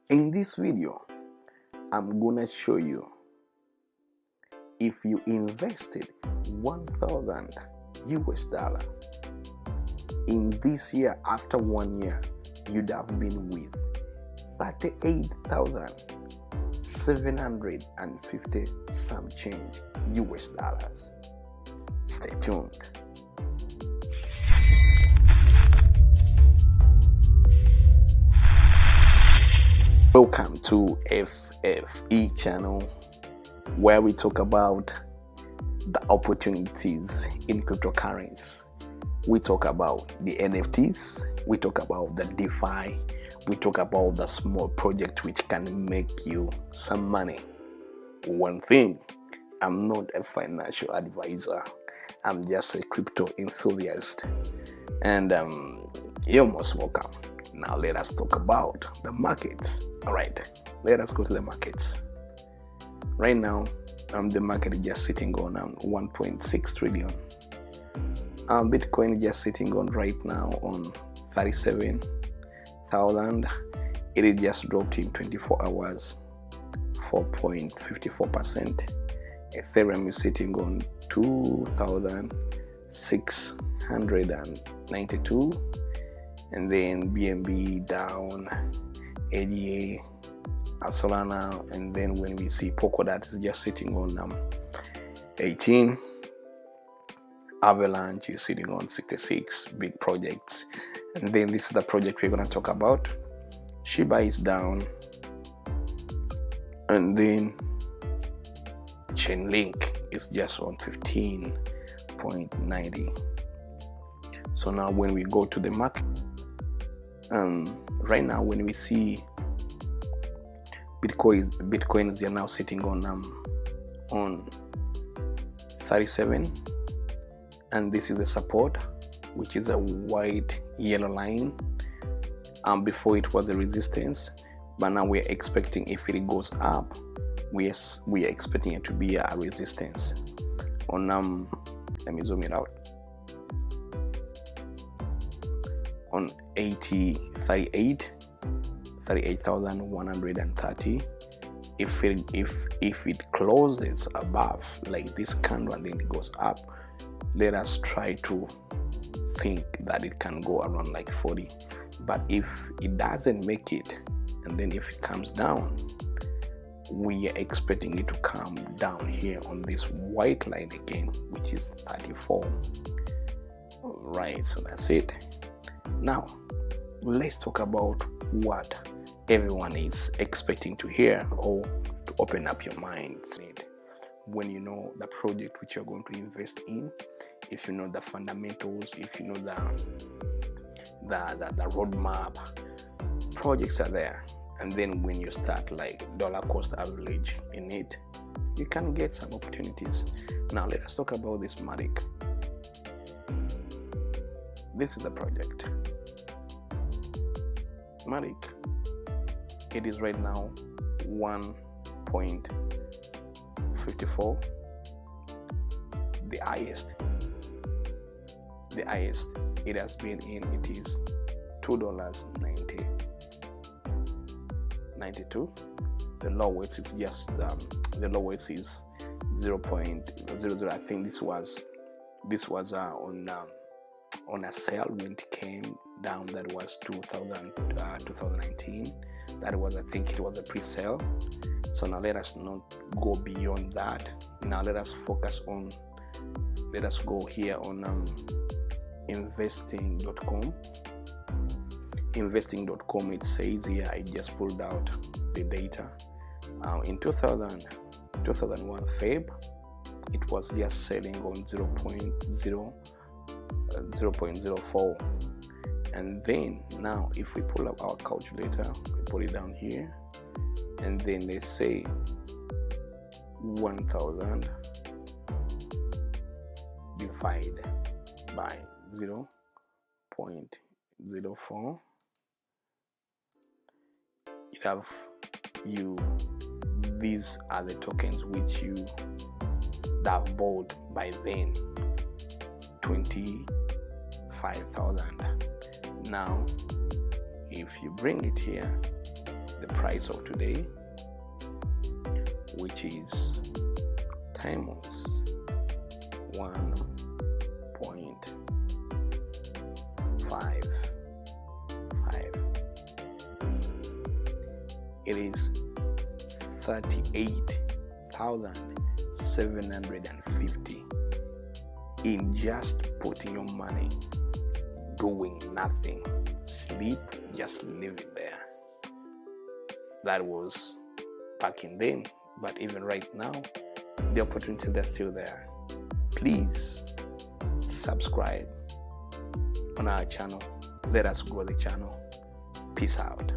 In this video, I'm gonna show you if you invested 1,000 US dollar in this year, after 1 year, you'd have been with 38,750 some change US dollars. Stay tuned. Welcome to FFE channel, where we talk about the opportunities in cryptocurrency. We talk about the NFTs, we talk about the DeFi, we talk about the small project which can make you some money. One thing, I'm not a financial advisor, I'm just a crypto enthusiast, and you're most welcome. Now let us talk about the markets. All right, let us go to the markets. Right now, the market is just sitting on 1.6 trillion. Bitcoin is just sitting on right now on 37,000. It is just dropped in 24 hours, 4.54%. Ethereum is sitting on 2,692. And then BNB down, ADA, Solana, and then when we see Polkadot is just sitting on 18, Avalanche is sitting on 66, big projects. And then this is the project we're going to talk about. Shiba is down, and then Chainlink is just on 15.90. So now when we go to the market, right now when we see Bitcoins, they are now sitting on 37, and this is the support, which is a white yellow line. Before it was a resistance, but now we're expecting, if it goes up, we are expecting it to be a resistance on let me zoom it out, on 38,130. If it closes above like this candle and then it goes up, let us try to think that it can go around like 40. But if it doesn't make it, and then if it comes down, we are expecting it to come down here on this white line again, which is 34. All right, so that's it. Now let's talk about what everyone is expecting to hear, or to open up your minds when you know the project which you're going to invest in, if you know the fundamentals, if you know the roadmap. Projects are there, and then when you start like dollar cost average in it, you can get some opportunities. Now let us talk about this Matic. This is the project Matic. It is right now 1.54. The highest it has been in, it is $2.92. The lowest is just the lowest is 0.00. I think this was on a sale when it came down. That was 2019. That was, I think it was a pre-sale. So now let us not go beyond that. Now let us focus on, let us go here on investing.com. Investing.com, it says here, I just pulled out the data. In 2001 Feb, it was just selling on 0.04. And then now if we pull up our calculator, we put it down here, and then they say 1,000 divided by 0.04, you have these are the tokens which you have bought by then, 25,000. Now if you bring it here, the price of today, which is times 1.55. It is 38,750 in just putting your money, doing nothing, sleep, just leave it there. That was back in then, but even right now, the opportunities are still there. Please subscribe on our channel. Let us grow the channel. Peace out.